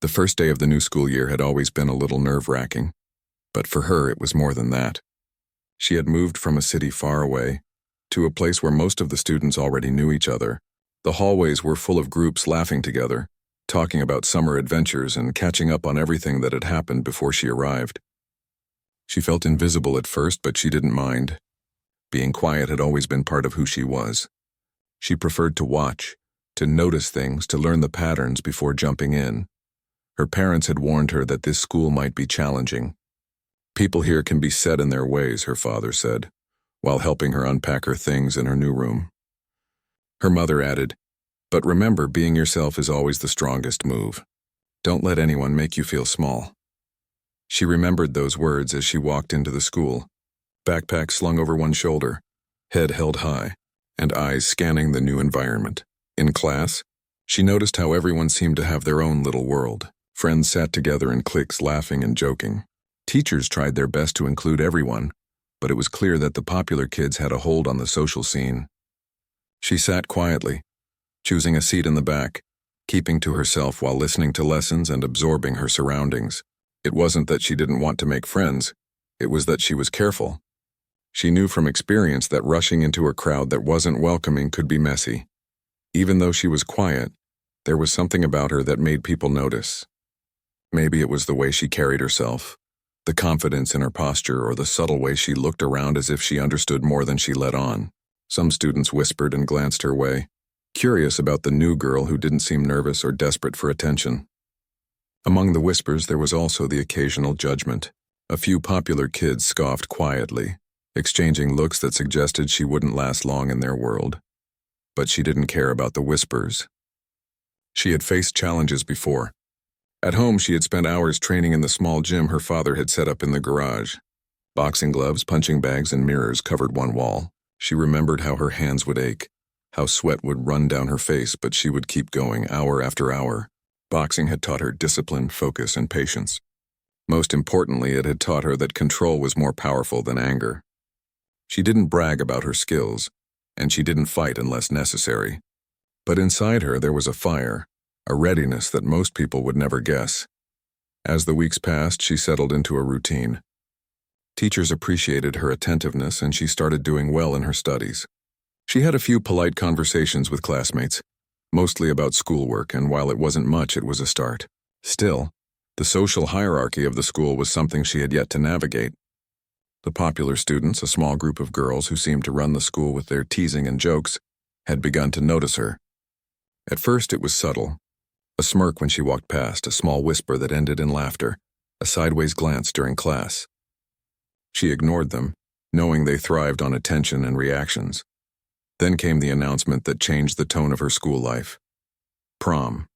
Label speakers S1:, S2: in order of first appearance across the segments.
S1: The first day of the new school year had always been a little nerve-wracking, but for her it was more than that. She had moved from a city far away to a place where most of the students already knew each other. The hallways were full of groups laughing together, talking about summer adventures and catching up on everything that had happened before she arrived. She felt invisible at first, but she didn't mind. Being quiet had always been part of who she was. She preferred to watch, to notice things, to learn the patterns before jumping in. Her parents had warned her that this school might be challenging. People here can be set in their ways, her father said, while helping her unpack her things in her new room. Her mother added, "But remember, being yourself is always the strongest move. Don't let anyone make you feel small." She remembered those words as she walked into the school, backpack slung over one shoulder, head held high, and eyes scanning the new environment. In class, she noticed how everyone seemed to have their own little world. Friends sat together in cliques, laughing and joking. Teachers tried their best to include everyone, but it was clear that the popular kids had a hold on the social scene. She sat quietly, choosing a seat in the back, keeping to herself while listening to lessons and absorbing her surroundings. It wasn't that she didn't want to make friends, it was that she was careful. She knew from experience that rushing into a crowd that wasn't welcoming could be messy. Even though she was quiet, there was something about her that made people notice. Maybe it was the way she carried herself, the confidence in her posture, or the subtle way she looked around as if she understood more than she let on. Some students whispered and glanced her way, curious about the new girl who didn't seem nervous or desperate for attention. Among the whispers, there was also the occasional judgment. A few popular kids scoffed quietly, exchanging looks that suggested she wouldn't last long in their world. But she didn't care about the whispers. She had faced challenges before. At home, she had spent hours training in the small gym her father had set up in the garage. Boxing gloves, punching bags, and mirrors covered one wall. She remembered how her hands would ache, how sweat would run down her face, but she would keep going hour after hour. Boxing had taught her discipline, focus, and patience. Most importantly, it had taught her that control was more powerful than anger. She didn't brag about her skills, and she didn't fight unless necessary. But inside her there was a fire, a readiness that most people would never guess. As the weeks passed, she settled into a routine. Teachers appreciated her attentiveness, and she started doing well in her studies. She had a few polite conversations with classmates, mostly about schoolwork, and while it wasn't much, it was a start. Still, the social hierarchy of the school was something she had yet to navigate. The popular students, a small group of girls who seemed to run the school with their teasing and jokes, had begun to notice her. At first it was subtle. A smirk when she walked past, a small whisper that ended in laughter, a sideways glance during class. She ignored them, knowing they thrived on attention and reactions. Then came the announcement that changed the tone of her school life. Prom.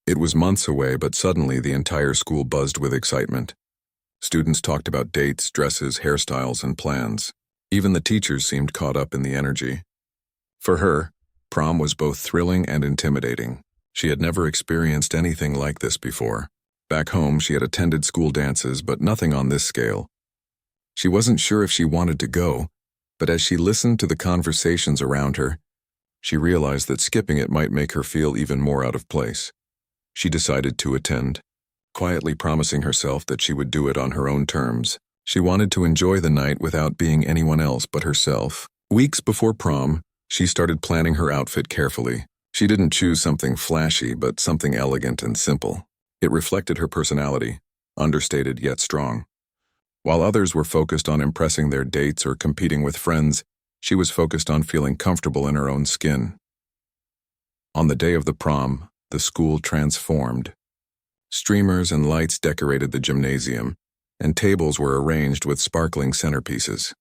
S1: It was months away, but suddenly the entire school buzzed with excitement. Students talked about dates, dresses, hairstyles, and plans. Even the teachers seemed caught up in the energy. For her, prom was both thrilling and intimidating. She had never experienced anything like this before. Back home, she had attended school dances, but nothing on this scale. She wasn't sure if she wanted to go, but as she listened to the conversations around her, she realized that skipping it might make her feel even more out of place. She decided to attend, quietly promising herself that she would do it on her own terms. She wanted to enjoy the night without being anyone else but herself. Weeks before prom, she started planning her outfit carefully. She didn't choose something flashy, but something elegant and simple. It reflected her personality, understated yet strong. While others were focused on impressing their dates or competing with friends, she was focused on feeling comfortable in her own skin. On the day of the prom, the school transformed. Streamers and lights decorated the gymnasium, and tables were arranged with sparkling centerpieces.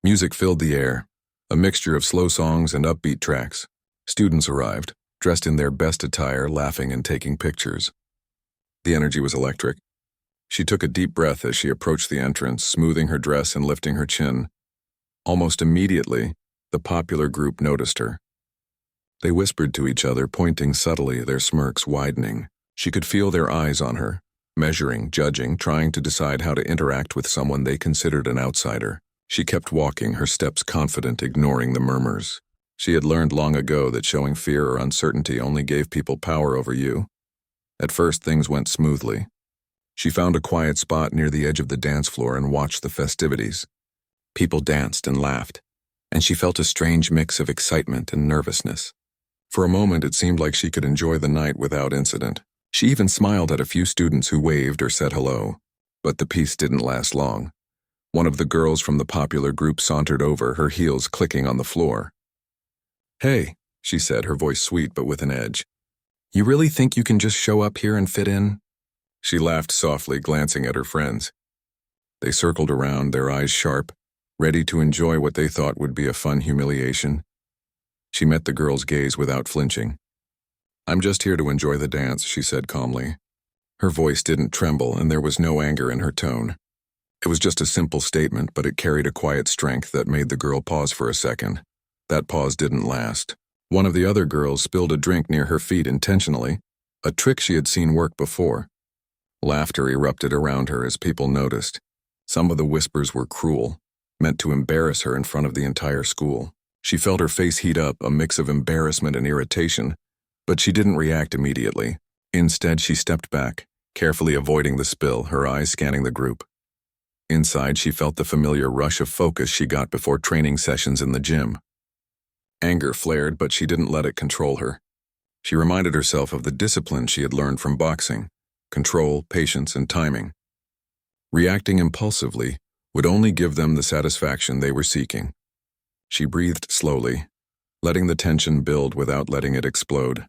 S1: Music filled the air, a mixture of slow songs and upbeat tracks. Students arrived, dressed in their best attire, laughing and taking pictures. The energy was electric. She took a deep breath as she approached the entrance, smoothing her dress and lifting her chin. Almost immediately, the popular group noticed her. They whispered to each other, pointing subtly, their smirks widening. She could feel their eyes on her, measuring, judging, trying to decide how to interact with someone they considered an outsider. She kept walking, her steps confident, ignoring the murmurs. She had learned long ago that showing fear or uncertainty only gave people power over you. At first, things went smoothly. She found a quiet spot near the edge of the dance floor and watched the festivities. People danced and laughed, and she felt a strange mix of excitement and nervousness. For a moment, it seemed like she could enjoy the night without incident. She even smiled at a few students who waved or said hello. But the peace didn't last long. One of the girls from the popular group sauntered over, her heels clicking on the floor. "Hey," she said, her voice sweet but with an edge. "You really think you can just show up here and fit in?" She laughed softly, glancing at her friends. They circled around, their eyes sharp, ready to enjoy what they thought would be a fun humiliation. She met the girl's gaze without flinching. "I'm just here to enjoy the dance," she said calmly. Her voice didn't tremble, and there was no anger in her tone. It was just a simple statement, but it carried a quiet strength that made the girl pause for a second. That pause didn't last. One of the other girls spilled a drink near her feet intentionally, a trick she had seen work before. Laughter erupted around her as people noticed. Some of the whispers were cruel, meant to embarrass her in front of the entire school. She felt her face heat up, a mix of embarrassment and irritation, but she didn't react immediately. Instead, she stepped back, carefully avoiding the spill, her eyes scanning the group. Inside, she felt the familiar rush of focus she got before training sessions in the gym. Anger flared, but she didn't let it control her. She reminded herself of the discipline she had learned from boxing: control, patience, and timing. Reacting impulsively would only give them the satisfaction they were seeking. She breathed slowly, letting the tension build without letting it explode.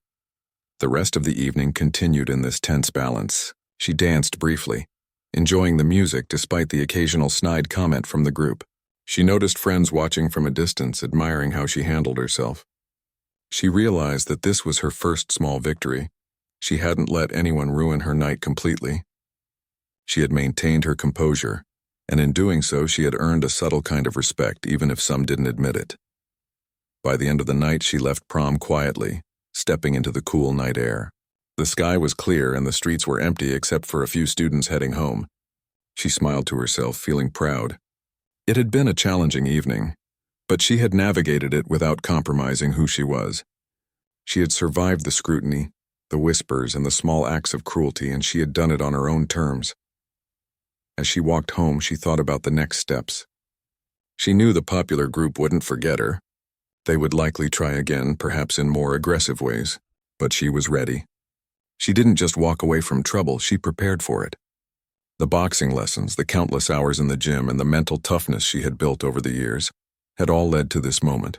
S1: The rest of the evening continued in this tense balance. She danced briefly, enjoying the music despite the occasional snide comment from the group. She noticed friends watching from a distance, admiring how she handled herself. She realized that this was her first small victory. She hadn't let anyone ruin her night completely. She had maintained her composure, and in doing so, she had earned a subtle kind of respect, even if some didn't admit it. By the end of the night, she left prom quietly, stepping into the cool night air. The sky was clear and the streets were empty except for a few students heading home. She smiled to herself, feeling proud. It had been a challenging evening, but she had navigated it without compromising who she was. She had survived the scrutiny, the whispers, and the small acts of cruelty, and she had done it on her own terms. As she walked home, she thought about the next steps. She knew the popular group wouldn't forget her. They would likely try again, perhaps in more aggressive ways, but she was ready. She didn't just walk away from trouble, she prepared for it. The boxing lessons, the countless hours in the gym, and the mental toughness she had built over the years had all led to this moment.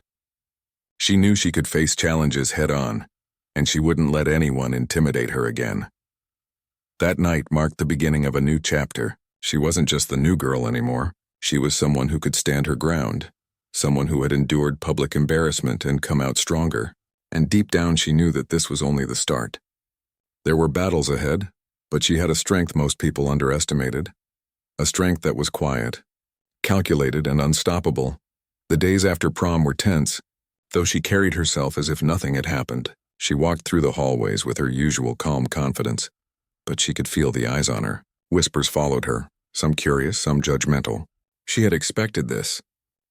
S1: She knew she could face challenges head-on, and she wouldn't let anyone intimidate her again. That night marked the beginning of a new chapter. She wasn't just the new girl anymore. She was someone who could stand her ground, someone who had endured public embarrassment and come out stronger. And deep down she knew that this was only the start. There were battles ahead, but she had a strength most people underestimated. A strength that was quiet, calculated, and unstoppable. The days after prom were tense, though she carried herself as if nothing had happened. She walked through the hallways with her usual calm confidence, but she could feel the eyes on her. Whispers followed her, some curious, some judgmental. She had expected this.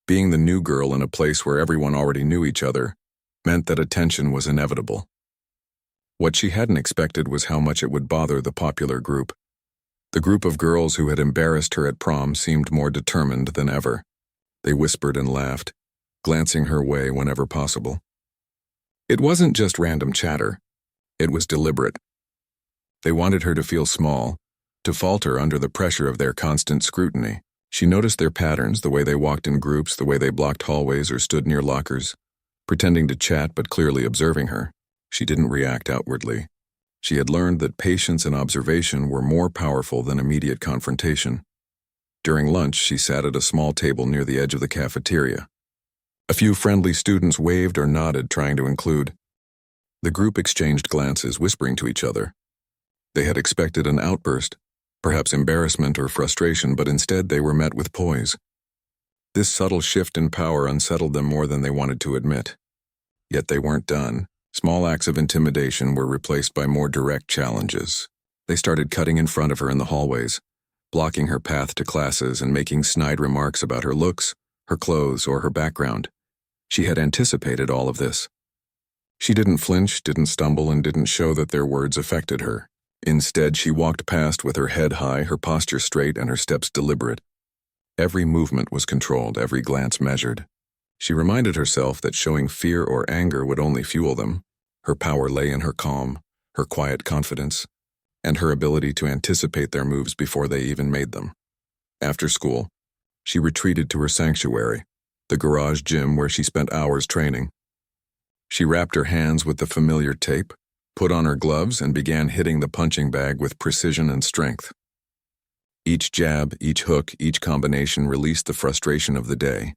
S1: Being the new girl in a place where everyone already knew each other meant that attention was inevitable. What she hadn't expected was how much it would bother the popular group. The group of girls who had embarrassed her at prom seemed more determined than ever. They whispered and laughed, glancing her way whenever possible. It wasn't just random chatter. It was deliberate. They wanted her to feel small, to falter under the pressure of their constant scrutiny. She noticed their patterns, the way they walked in groups, the way they blocked hallways or stood near lockers, pretending to chat but clearly observing her. She didn't react outwardly. She had learned that patience and observation were more powerful than immediate confrontation. During lunch, she sat at a small table near the edge of the cafeteria. A few friendly students waved or nodded, trying to include. The group exchanged glances, whispering to each other. They had expected an outburst, perhaps embarrassment or frustration, but instead they were met with poise. This subtle shift in power unsettled them more than they wanted to admit. Yet they weren't done. Small acts of intimidation were replaced by more direct challenges. They started cutting in front of her in the hallways, blocking her path to classes and making snide remarks about her looks, her clothes, or her background. She had anticipated all of this. She didn't flinch, didn't stumble, and didn't show that their words affected her. Instead, she walked past with her head high, her posture straight, and her steps deliberate. Every movement was controlled, every glance measured. She reminded herself that showing fear or anger would only fuel them. Her power lay in her calm, her quiet confidence, and her ability to anticipate their moves before they even made them. After school, she retreated to her sanctuary, the garage gym where she spent hours training. She wrapped her hands with the familiar tape, put on her gloves, and began hitting the punching bag with precision and strength. Each jab, each hook, each combination released the frustration of the day.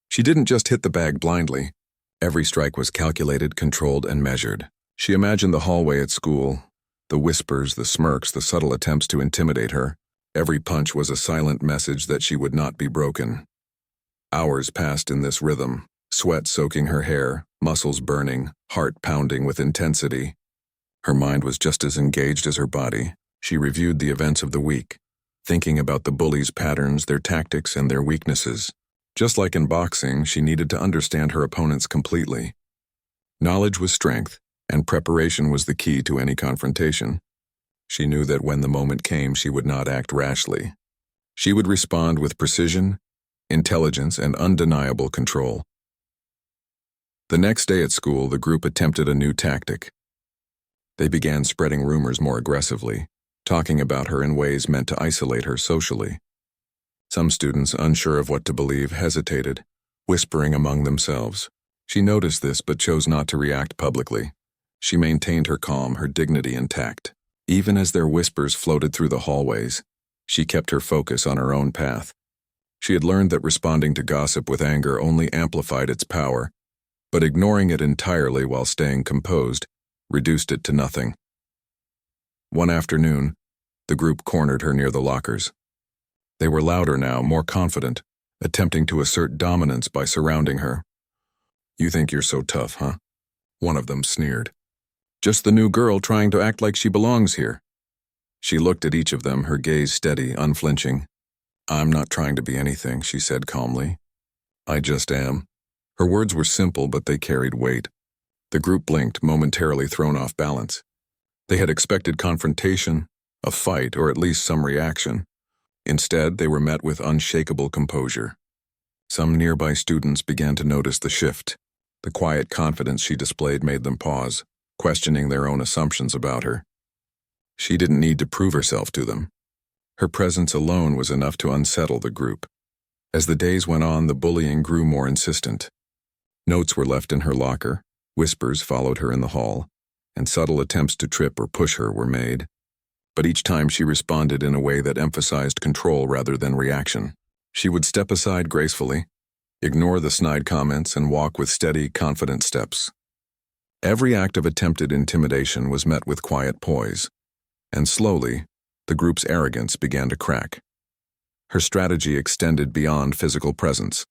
S1: She didn't just hit the bag blindly. Every strike was calculated, controlled, and measured. She imagined the hallway at school, the whispers, the smirks, the subtle attempts to intimidate her. Every punch was a silent message that she would not be broken. Hours passed in this rhythm, sweat soaking her hair, muscles burning, heart pounding with intensity. Her mind was just as engaged as her body. She reviewed the events of the week, thinking about the bullies' patterns, their tactics, and their weaknesses. Just like in boxing, she needed to understand her opponents completely. Knowledge was strength, and preparation was the key to any confrontation. She knew that when the moment came, she would not act rashly. She would respond with precision, intelligence, and undeniable control. The next day at school, the group attempted a new tactic. They began spreading rumors more aggressively, talking about her in ways meant to isolate her socially. Some students, unsure of what to believe, hesitated, whispering among themselves. She noticed this but chose not to react publicly. She maintained her calm, her dignity intact. Even as their whispers floated through the hallways, she kept her focus on her own path. She had learned that responding to gossip with anger only amplified its power, but ignoring it entirely while staying composed reduced it to nothing. One afternoon, the group cornered her near the lockers. They were louder now, more confident, attempting to assert dominance by surrounding her. "You think you're so tough, huh?" one of them sneered. "Just the new girl trying to act like she belongs here." She looked at each of them, her gaze steady, unflinching. "I'm not trying to be anything," she said calmly. "I just am." Her words were simple, but they carried weight. The group blinked, momentarily thrown off balance. They had expected confrontation, a fight, or at least some reaction. Instead, they were met with unshakable composure. Some nearby students began to notice the shift. The quiet confidence she displayed made them pause, questioning their own assumptions about her. She didn't need to prove herself to them. Her presence alone was enough to unsettle the group. As the days went on, the bullying grew more insistent. Notes were left in her locker, whispers followed her in the hall, and subtle attempts to trip or push her were made. But each time she responded in a way that emphasized control rather than reaction. She would step aside gracefully, ignore the snide comments, and walk with steady, confident steps. Every act of attempted intimidation was met with quiet poise, and slowly, the group's arrogance began to crack. Her strategy extended beyond physical presence.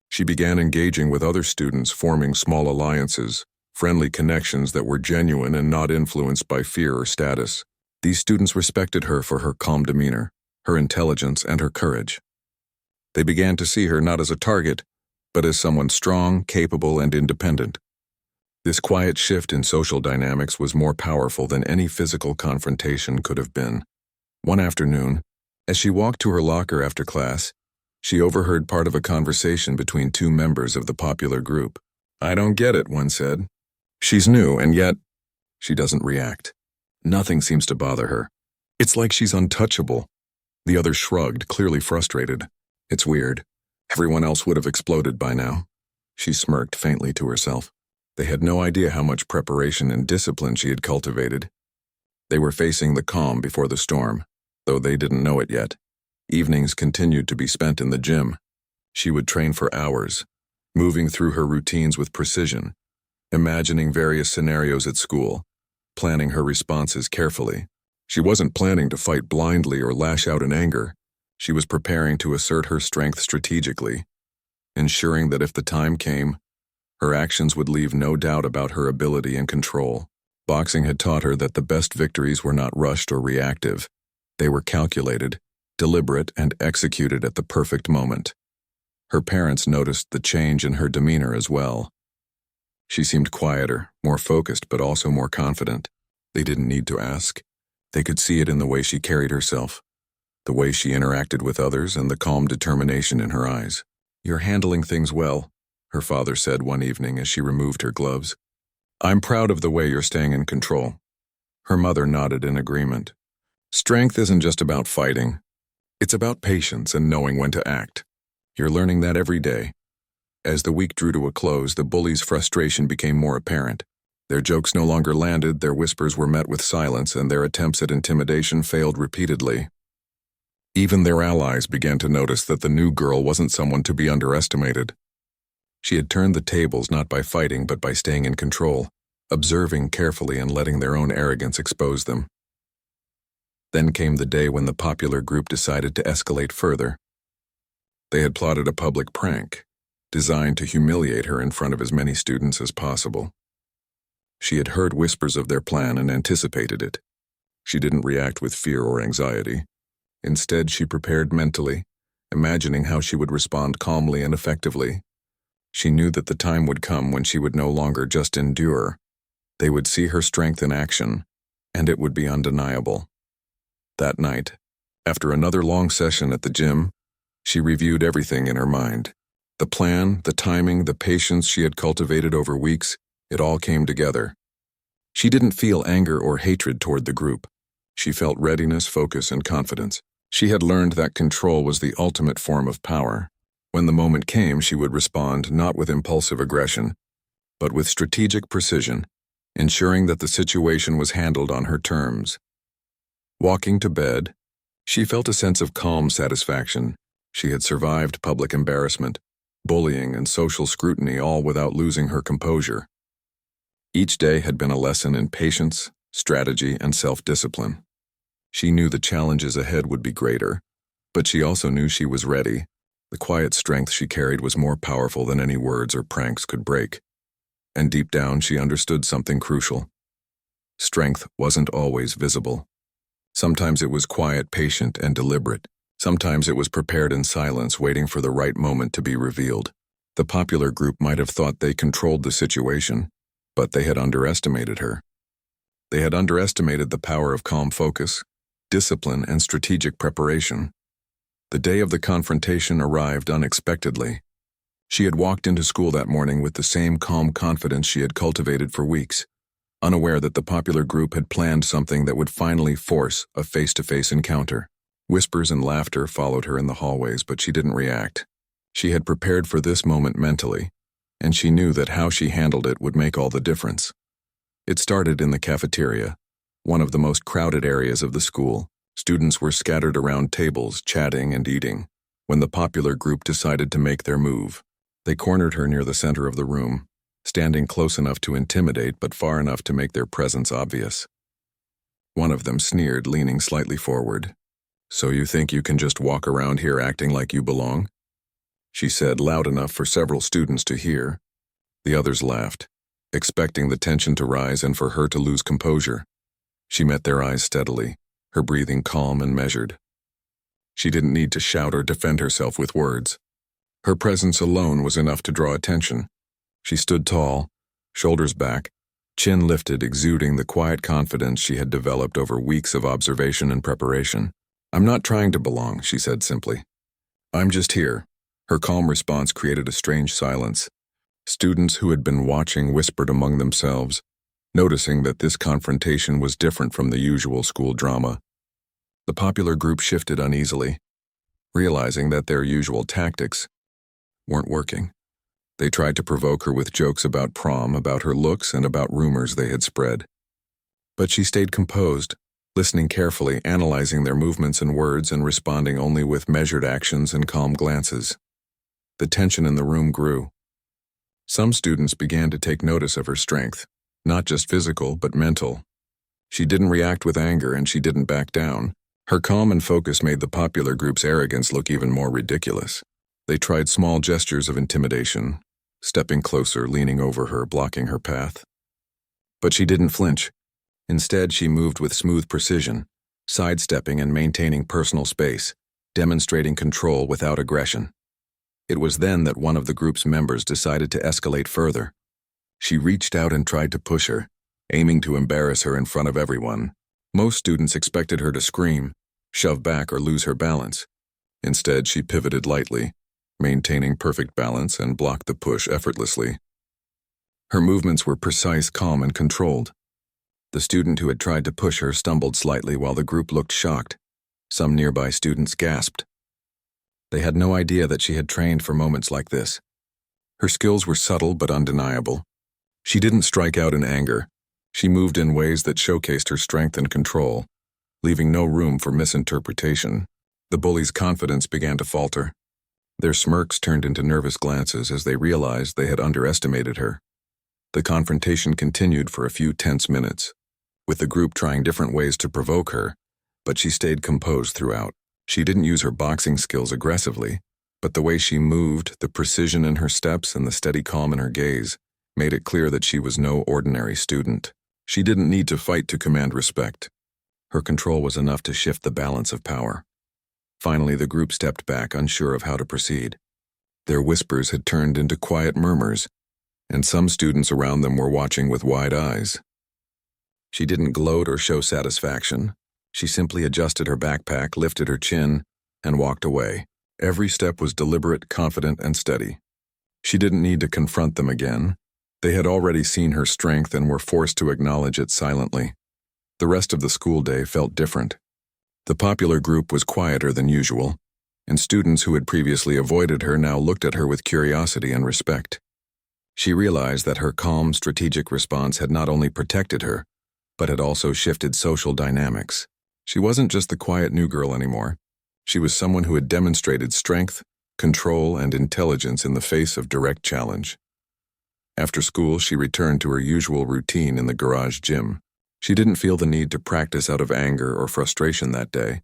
S1: She began engaging with other students, forming small alliances, friendly connections that were genuine and not influenced by fear or status. These students respected her for her calm demeanor, her intelligence, and her courage. They began to see her not as a target, but as someone strong, capable, and independent. This quiet shift in social dynamics was more powerful than any physical confrontation could have been. One afternoon, as she walked to her locker after class, she overheard part of a conversation between two members of the popular group. "I don't get it," one said. "She's new, and yet she doesn't react. Nothing seems to bother her. It's like she's untouchable." The other shrugged, clearly frustrated. "It's weird. Everyone else would have exploded by now." She smirked faintly to herself. They had no idea how much preparation and discipline she had cultivated. They were facing the calm before the storm, though they didn't know it yet. Evenings continued to be spent in the gym. She would train for hours, moving through her routines with precision, imagining various scenarios at school, planning her responses carefully. She wasn't planning to fight blindly or lash out in anger. She was preparing to assert her strength strategically, ensuring that if the time came, her actions would leave no doubt about her ability and control. Boxing had taught her that the best victories were not rushed or reactive. They were calculated, deliberate, and executed at the perfect moment. Her parents noticed the change in her demeanor as well. She seemed quieter, more focused, but also more confident. They didn't need to ask. They could see it in the way she carried herself, the way she interacted with others, and the calm determination in her eyes. "You're handling things well," her father said one evening as she removed her gloves. "I'm proud of the way you're staying in control." Her mother nodded in agreement. "Strength isn't just about fighting. It's about patience and knowing when to act. You're learning that every day." As the week drew to a close, the bullies' frustration became more apparent. Their jokes no longer landed, their whispers were met with silence, and their attempts at intimidation failed repeatedly. Even their allies began to notice that the new girl wasn't someone to be underestimated. She had turned the tables not by fighting but by staying in control, observing carefully and letting their own arrogance expose them. Then came the day when the popular group decided to escalate further. They had plotted a public prank, designed to humiliate her in front of as many students as possible. She had heard whispers of their plan and anticipated it. She didn't react with fear or anxiety. Instead, she prepared mentally, imagining how she would respond calmly and effectively. She knew that the time would come when she would no longer just endure. They would see her strength in action, and it would be undeniable. That night, after another long session at the gym, she reviewed everything in her mind. The plan, the timing, the patience she had cultivated over weeks, it all came together. She didn't feel anger or hatred toward the group. She felt readiness, focus, and confidence. She had learned that control was the ultimate form of power. When the moment came, she would respond not with impulsive aggression, but with strategic precision, ensuring that the situation was handled on her terms. Walking to bed, she felt a sense of calm satisfaction. She had survived public embarrassment, bullying, and social scrutiny, all without losing her composure. Each day had been a lesson in patience, strategy, and self-discipline. She knew the challenges ahead would be greater, but she also knew she was ready. The quiet strength she carried was more powerful than any words or pranks could break. And deep down, she understood something crucial. Strength wasn't always visible. Sometimes it was quiet, patient, and deliberate. Sometimes it was prepared in silence, waiting for the right moment to be revealed. The popular group might have thought they controlled the situation, but they had underestimated her. They had underestimated the power of calm focus, discipline, and strategic preparation. The day of the confrontation arrived unexpectedly. She had walked into school that morning with the same calm confidence she had cultivated for weeks, unaware that the popular group had planned something that would finally force a face-to-face encounter. Whispers and laughter followed her in the hallways, but she didn't react. She had prepared for this moment mentally, and she knew that how she handled it would make all the difference. It started in the cafeteria, one of the most crowded areas of the school. Students were scattered around tables, chatting and eating, when the popular group decided to make their move. They cornered her near the center of the room, standing close enough to intimidate but far enough to make their presence obvious. One of them sneered, leaning slightly forward. "So you think you can just walk around here acting like you belong?" she said, loud enough for several students to hear. The others laughed, expecting the tension to rise and for her to lose composure. She met their eyes steadily, her breathing calm and measured. She didn't need to shout or defend herself with words. Her presence alone was enough to draw attention. She stood tall, shoulders back, chin lifted, exuding the quiet confidence she had developed over weeks of observation and preparation. "I'm not trying to belong," she said simply. "I'm just here." Her calm response created a strange silence. Students who had been watching whispered among themselves, noticing that this confrontation was different from the usual school drama. The popular group shifted uneasily, realizing that their usual tactics weren't working. They tried to provoke her with jokes about prom, about her looks, and about rumors they had spread. But she stayed composed, listening carefully, analyzing their movements and words, and responding only with measured actions and calm glances. The tension in the room grew. Some students began to take notice of her strength, not just physical, but mental. She didn't react with anger, and she didn't back down. Her calm and focus made the popular group's arrogance look even more ridiculous. They tried small gestures of intimidation, stepping closer, leaning over her, blocking her path. But she didn't flinch. Instead, she moved with smooth precision, sidestepping and maintaining personal space, demonstrating control without aggression. It was then that one of the group's members decided to escalate further. She reached out and tried to push her, aiming to embarrass her in front of everyone. Most students expected her to scream, shove back, or lose her balance. Instead, she pivoted lightly, maintaining perfect balance, and blocked the push effortlessly. Her movements were precise, calm, and controlled. The student who had tried to push her stumbled slightly while the group looked shocked. Some nearby students gasped. They had no idea that she had trained for moments like this. Her skills were subtle but undeniable. She didn't strike out in anger. She moved in ways that showcased her strength and control, leaving no room for misinterpretation. The bullies' confidence began to falter. Their smirks turned into nervous glances as they realized they had underestimated her. The confrontation continued for a few tense minutes, with the group trying different ways to provoke her, but she stayed composed throughout. She didn't use her boxing skills aggressively, but the way she moved, the precision in her steps, and the steady calm in her gaze made it clear that she was no ordinary student. She didn't need to fight to command respect. Her control was enough to shift the balance of power. Finally, the group stepped back, unsure of how to proceed. Their whispers had turned into quiet murmurs, and some students around them were watching with wide eyes. She didn't gloat or show satisfaction. She simply adjusted her backpack, lifted her chin, and walked away. Every step was deliberate, confident, and steady. She didn't need to confront them again. They had already seen her strength and were forced to acknowledge it silently. The rest of the school day felt different. The popular group was quieter than usual, and students who had previously avoided her now looked at her with curiosity and respect. She realized that her calm, strategic response had not only protected her, but had also shifted social dynamics. She wasn't just the quiet new girl anymore. She was someone who had demonstrated strength, control, and intelligence in the face of direct challenge. After school, she returned to her usual routine in the garage gym. She didn't feel the need to practice out of anger or frustration that day.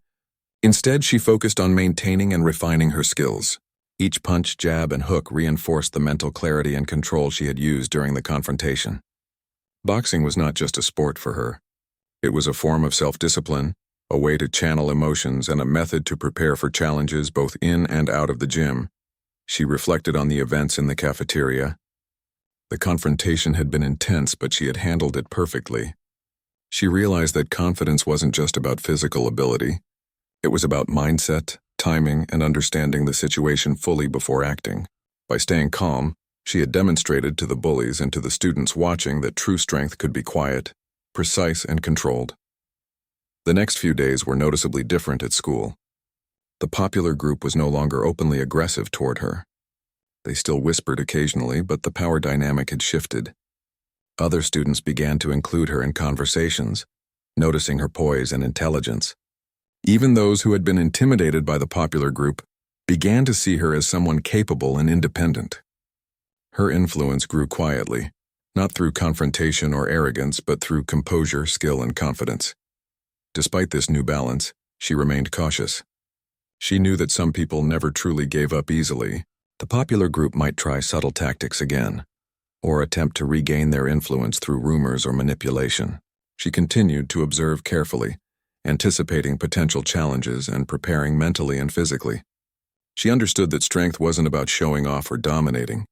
S1: Instead, she focused on maintaining and refining her skills. Each punch, jab, and hook reinforced the mental clarity and control she had used during the confrontation. Boxing was not just a sport for her. It was a form of self-discipline, a way to channel emotions, and a method to prepare for challenges both in and out of the gym. She reflected on the events in the cafeteria. The confrontation had been intense, but she had handled it perfectly. She realized that confidence wasn't just about physical ability. It was about mindset, timing, and understanding the situation fully before acting. By staying calm, she had demonstrated to the bullies and to the students watching that true strength could be quiet, precise, and controlled. The next few days were noticeably different at school. The popular group was no longer openly aggressive toward her. They still whispered occasionally, but the power dynamic had shifted. Other students began to include her in conversations, noticing her poise and intelligence. Even those who had been intimidated by the popular group began to see her as someone capable and independent. Her influence grew quietly, not through confrontation or arrogance, but through composure, skill, and confidence. Despite this new balance, she remained cautious. She knew that some people never truly gave up easily. The popular group might try subtle tactics again, or attempt to regain their influence through rumors or manipulation. She continued to observe carefully, anticipating potential challenges and preparing mentally and physically. She understood that strength wasn't about showing off or dominating.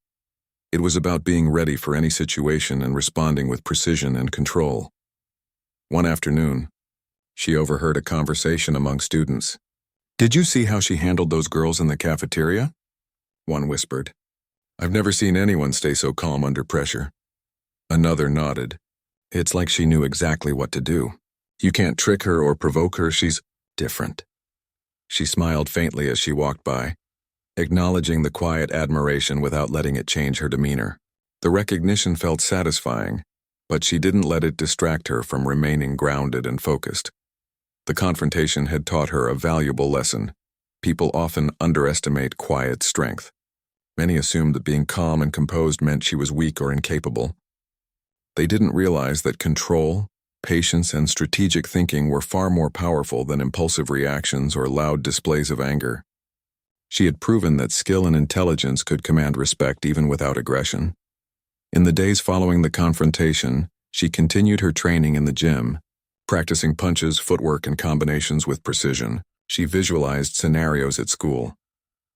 S1: It was about being ready for any situation and responding with precision and control. One afternoon, she overheard a conversation among students. "Did you see how she handled those girls in the cafeteria?" One whispered. "I've never seen anyone stay so calm under pressure." Another nodded. "It's like she knew exactly what to do. You can't trick her or provoke her, she's different." She smiled faintly as she walked by, acknowledging the quiet admiration without letting it change her demeanor. The recognition felt satisfying, but she didn't let it distract her from remaining grounded and focused. The confrontation had taught her a valuable lesson. People often underestimate quiet strength. Many assumed that being calm and composed meant she was weak or incapable. They didn't realize that control, patience, and strategic thinking were far more powerful than impulsive reactions or loud displays of anger. She had proven that skill and intelligence could command respect even without aggression. In the days following the confrontation, she continued her training in the gym, practicing punches, footwork, and combinations with precision. She visualized scenarios at school,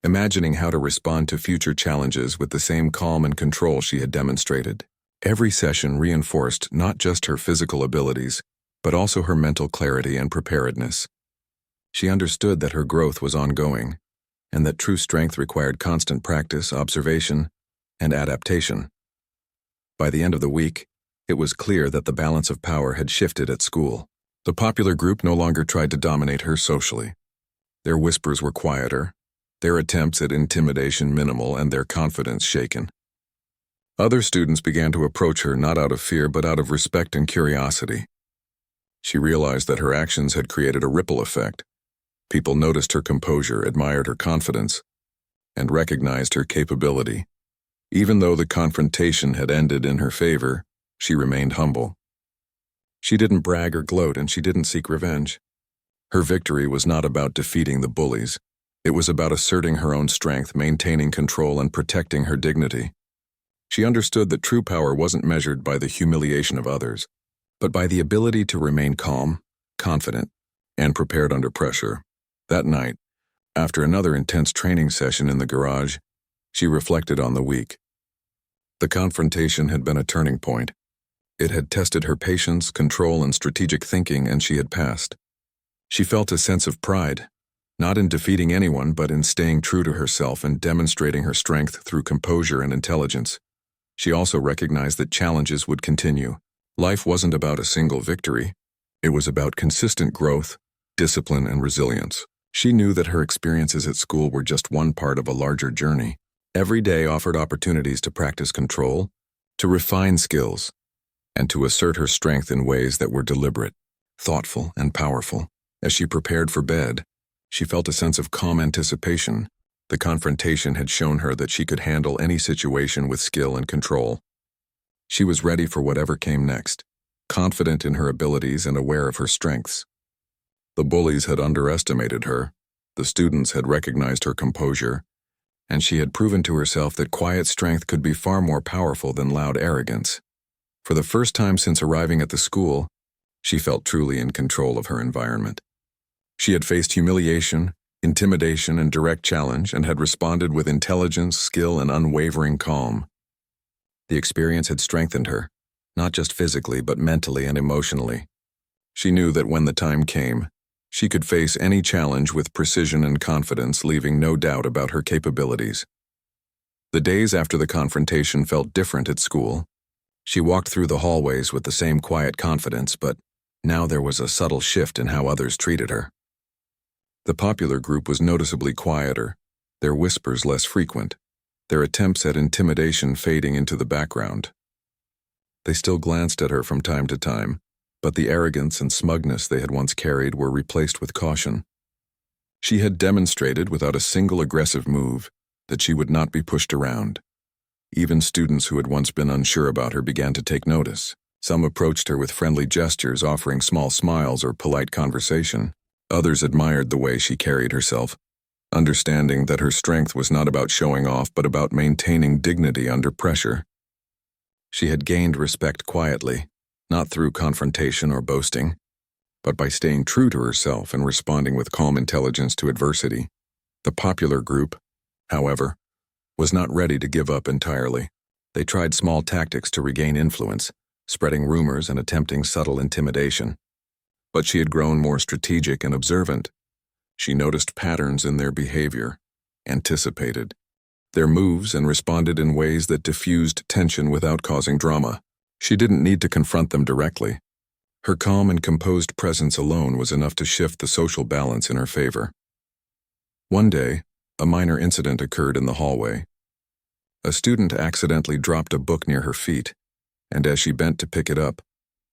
S1: imagining how to respond to future challenges with the same calm and control she had demonstrated. Every session reinforced not just her physical abilities, but also her mental clarity and preparedness. She understood that her growth was ongoing, and that true strength required constant practice, observation, and adaptation. By the end of the week, it was clear that the balance of power had shifted at school. The popular group no longer tried to dominate her socially. Their whispers were quieter, their attempts at intimidation minimal, and their confidence shaken. Other students began to approach her not out of fear but out of respect and curiosity. She realized that her actions had created a ripple effect. People noticed her composure, admired her confidence, and recognized her capability. Even though the confrontation had ended in her favor, she remained humble. She didn't brag or gloat, and she didn't seek revenge. Her victory was not about defeating the bullies. It was about asserting her own strength, maintaining control, and protecting her dignity. She understood that true power wasn't measured by the humiliation of others, but by the ability to remain calm, confident, and prepared under pressure. That night, after another intense training session in the garage, she reflected on the week. The confrontation had been a turning point. It had tested her patience, control, and strategic thinking, and she had passed. She felt a sense of pride, not in defeating anyone, but in staying true to herself and demonstrating her strength through composure and intelligence. She also recognized that challenges would continue. Life wasn't about a single victory. It was about consistent growth, discipline, and resilience. She knew that her experiences at school were just one part of a larger journey. Every day offered opportunities to practice control, to refine skills, and to assert her strength in ways that were deliberate, thoughtful, and powerful. As she prepared for bed, she felt a sense of calm anticipation. The confrontation had shown her that she could handle any situation with skill and control. She was ready for whatever came next, confident in her abilities and aware of her strengths. The bullies had underestimated her, the students had recognized her composure, and she had proven to herself that quiet strength could be far more powerful than loud arrogance. For the first time since arriving at the school, she felt truly in control of her environment. She had faced humiliation, intimidation, and direct challenge, and had responded with intelligence, skill, and unwavering calm. The experience had strengthened her, not just physically, but mentally and emotionally. She knew that when the time came, she could face any challenge with precision and confidence, leaving no doubt about her capabilities. The days after the confrontation felt different at school. She walked through the hallways with the same quiet confidence, but now there was a subtle shift in how others treated her. The popular group was noticeably quieter, their whispers less frequent, their attempts at intimidation fading into the background. They still glanced at her from time to time, but the arrogance and smugness they had once carried were replaced with caution. She had demonstrated, without a single aggressive move, that she would not be pushed around. Even students who had once been unsure about her began to take notice. Some approached her with friendly gestures, offering small smiles or polite conversation. Others admired the way she carried herself, understanding that her strength was not about showing off but about maintaining dignity under pressure. She had gained respect quietly, not through confrontation or boasting, but by staying true to herself and responding with calm intelligence to adversity. The popular group, however, was not ready to give up entirely. They tried small tactics to regain influence, spreading rumors and attempting subtle intimidation. But she had grown more strategic and observant. She noticed patterns in their behavior, anticipated their moves, and responded in ways that diffused tension without causing drama. She didn't need to confront them directly. Her calm and composed presence alone was enough to shift the social balance in her favor. One day, a minor incident occurred in the hallway. A student accidentally dropped a book near her feet, and as she bent to pick it up,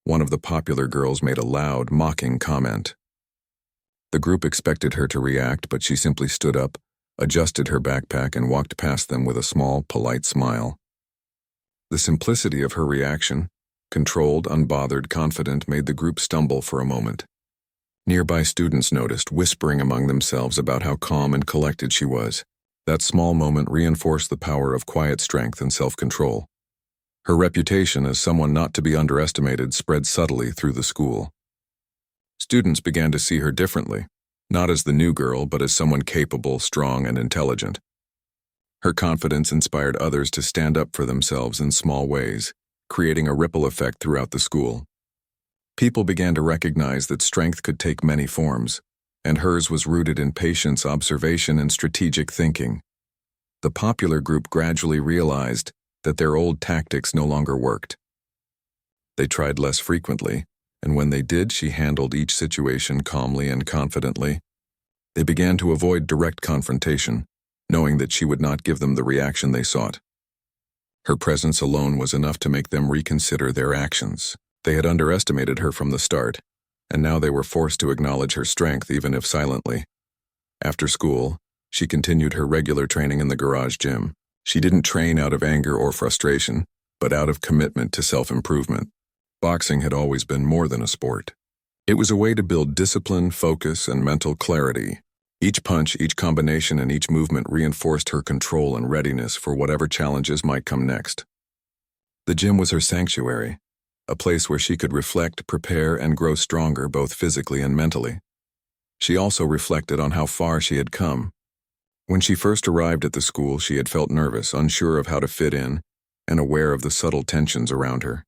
S1: one of the popular girls made a loud, mocking comment. The group expected her to react, but she simply stood up, adjusted her backpack, and walked past them with a small, polite smile. The simplicity of her reaction, controlled, unbothered, confident, made the group stumble for a moment. Nearby students noticed, whispering among themselves about how calm and collected she was. That small moment reinforced the power of quiet strength and self-control. Her reputation as someone not to be underestimated spread subtly through the school. Students began to see her differently, not as the new girl, but as someone capable, strong, and intelligent. Her confidence inspired others to stand up for themselves in small ways, creating a ripple effect throughout the school. People began to recognize that strength could take many forms, and hers was rooted in patience, observation, and strategic thinking. The popular group gradually realized that their old tactics no longer worked. They tried less frequently, and when they did, she handled each situation calmly and confidently. They began to avoid direct confrontation, knowing that she would not give them the reaction they sought. Her presence alone was enough to make them reconsider their actions. They had underestimated her from the start, and now they were forced to acknowledge her strength, even if silently. After school, she continued her regular training in the garage gym. She didn't train out of anger or frustration, but out of commitment to self-improvement. Boxing had always been more than a sport. It was a way to build discipline, focus, and mental clarity. Each punch, each combination, and each movement reinforced her control and readiness for whatever challenges might come next. The gym was her sanctuary, a place where she could reflect, prepare, and grow stronger both physically and mentally. She also reflected on how far she had come. When she first arrived at the school, she had felt nervous, unsure of how to fit in, and aware of the subtle tensions around her.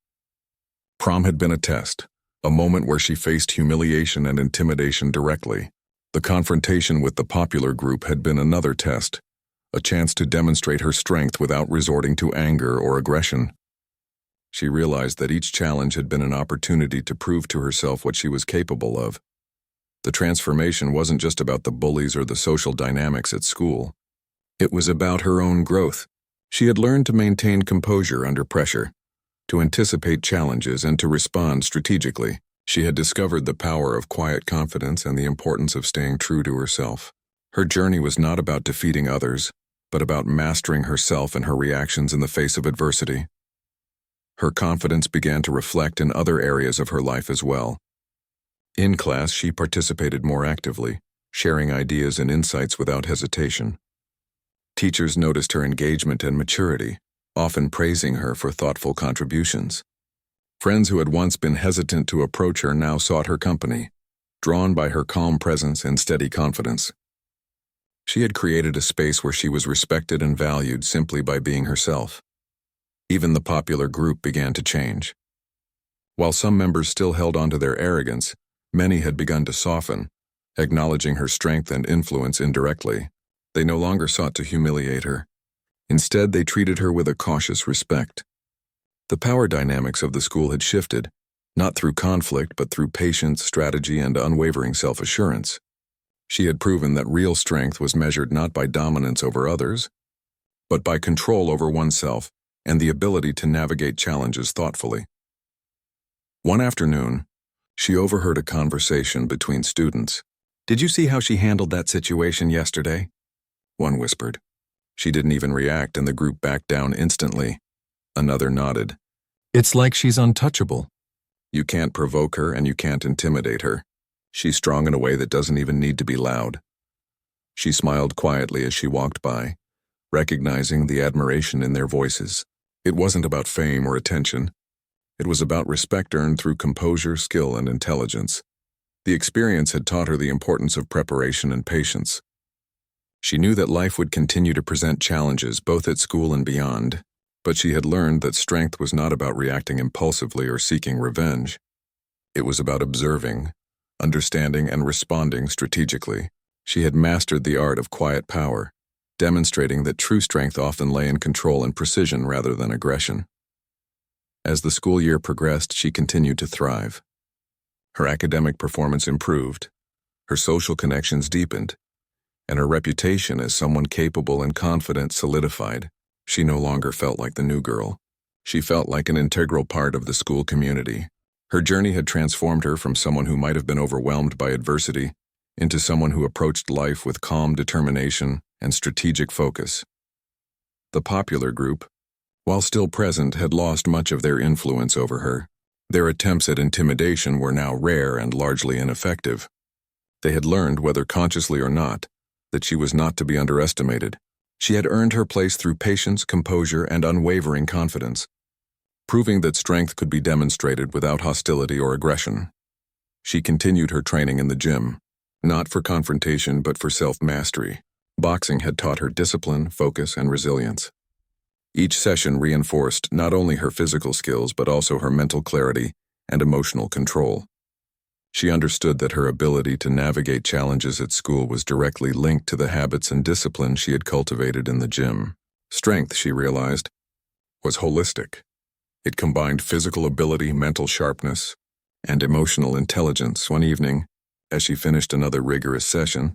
S1: Prom had been a test, a moment where she faced humiliation and intimidation directly. The confrontation with the popular group had been another test, a chance to demonstrate her strength without resorting to anger or aggression. She realized that each challenge had been an opportunity to prove to herself what she was capable of. The transformation wasn't just about the bullies or the social dynamics at school. It was about her own growth. She had learned to maintain composure under pressure, to anticipate challenges, and to respond strategically. She had discovered the power of quiet confidence and the importance of staying true to herself. Her journey was not about defeating others, but about mastering herself and her reactions in the face of adversity. Her confidence began to reflect in other areas of her life as well. In class, she participated more actively, sharing ideas and insights without hesitation. Teachers noticed her engagement and maturity, often praising her for thoughtful contributions. Friends who had once been hesitant to approach her now sought her company, drawn by her calm presence and steady confidence. She had created a space where she was respected and valued simply by being herself. Even the popular group began to change. While some members still held on to their arrogance, many had begun to soften, acknowledging her strength and influence indirectly. They no longer sought to humiliate her. Instead, they treated her with a cautious respect. The power dynamics of the school had shifted, not through conflict but through patience, strategy, and unwavering self-assurance. She had proven that real strength was measured not by dominance over others, but by control over oneself and the ability to navigate challenges thoughtfully. One afternoon, she overheard a conversation between students. "Did you see how she handled that situation yesterday?" one whispered. She didn't even react, and the group backed down instantly. Another nodded. "It's like she's untouchable. You can't provoke her and you can't intimidate her. She's strong in a way that doesn't even need to be loud." She smiled quietly as she walked by, recognizing the admiration in their voices. It wasn't about fame or attention. It was about respect earned through composure, skill, and intelligence. The experience had taught her the importance of preparation and patience. She knew that life would continue to present challenges both at school and beyond, but she had learned that strength was not about reacting impulsively or seeking revenge. It was about observing, understanding, and responding strategically. She had mastered the art of quiet power, demonstrating that true strength often lay in control and precision rather than aggression. As the school year progressed, she continued to thrive. Her academic performance improved, her social connections deepened, and her reputation as someone capable and confident solidified. She no longer felt like the new girl. She felt like an integral part of the school community. Her journey had transformed her from someone who might have been overwhelmed by adversity into someone who approached life with calm determination and strategic focus. The popular group, while still present, had lost much of their influence over her. Their attempts at intimidation were now rare and largely ineffective. They had learned, whether consciously or not, that she was not to be underestimated. She had earned her place through patience, composure, and unwavering confidence, proving that strength could be demonstrated without hostility or aggression. She continued her training in the gym, not for confrontation but for self-mastery. Boxing had taught her discipline, focus, and resilience. Each session reinforced not only her physical skills but also her mental clarity and emotional control. She understood that her ability to navigate challenges at school was directly linked to the habits and discipline she had cultivated in the gym. Strength, she realized, was holistic. It combined physical ability, mental sharpness, and emotional intelligence. One evening, as she finished another rigorous session,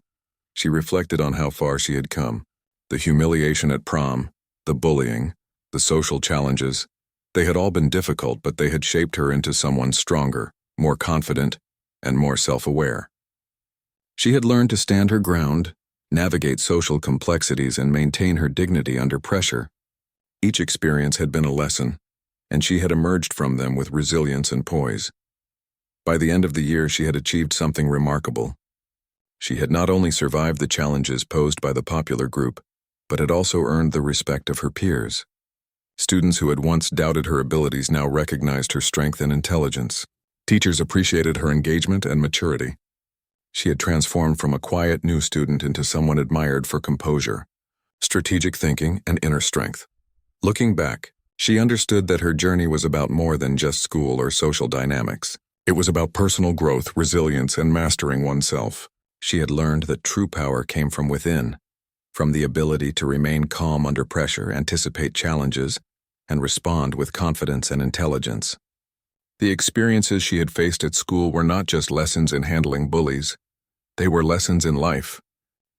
S1: she reflected on how far she had come. The humiliation at prom, the bullying, the social challenges, they had all been difficult, but they had shaped her into someone stronger, more confident, and more self-aware. She had learned to stand her ground, navigate social complexities, and maintain her dignity under pressure. Each experience had been a lesson, and she had emerged from them with resilience and poise. By the end of the year, she had achieved something remarkable. She had not only survived the challenges posed by the popular group, but had also earned the respect of her peers. Students who had once doubted her abilities now recognized her strength and intelligence. Teachers appreciated her engagement and maturity. She had transformed from a quiet new student into someone admired for composure, strategic thinking, and inner strength. Looking back, she understood that her journey was about more than just school or social dynamics. It was about personal growth, resilience, and mastering oneself. She had learned that true power came from within, from the ability to remain calm under pressure, anticipate challenges, and respond with confidence and intelligence. The experiences she had faced at school were not just lessons in handling bullies. They were lessons in life,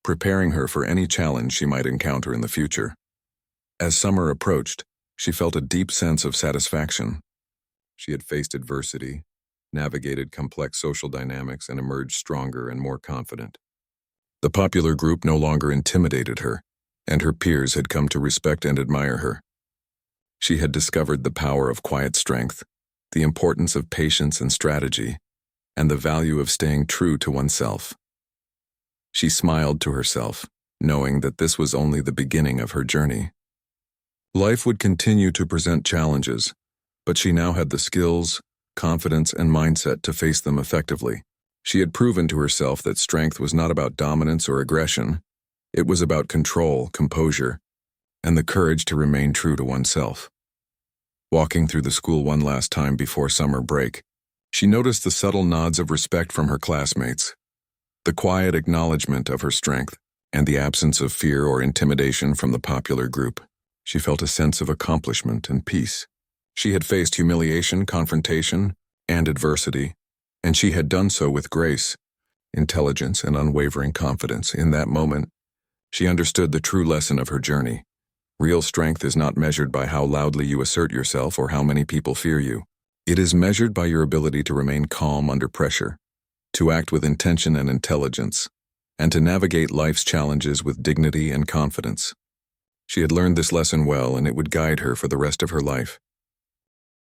S1: preparing her for any challenge she might encounter in the future. As summer approached, she felt a deep sense of satisfaction. She had faced adversity, navigated complex social dynamics, and emerged stronger and more confident. The popular group no longer intimidated her, and her peers had come to respect and admire her. She had discovered the power of quiet strength, the importance of patience and strategy, and the value of staying true to oneself. She smiled to herself, knowing that this was only the beginning of her journey. Life would continue to present challenges, but she now had the skills, confidence, and mindset to face them effectively. She had proven to herself that strength was not about dominance or aggression. It was about control, composure, and the courage to remain true to oneself. Walking through the school one last time before summer break, she noticed the subtle nods of respect from her classmates, the quiet acknowledgement of her strength, and the absence of fear or intimidation from the popular group. She felt a sense of accomplishment and peace. She had faced humiliation, confrontation, and adversity, and she had done so with grace, intelligence, and unwavering confidence. In that moment, she understood the true lesson of her journey. Real strength is not measured by how loudly you assert yourself or how many people fear you. It is measured by your ability to remain calm under pressure, to act with intention and intelligence, and to navigate life's challenges with dignity and confidence. She had learned this lesson well, and it would guide her for the rest of her life.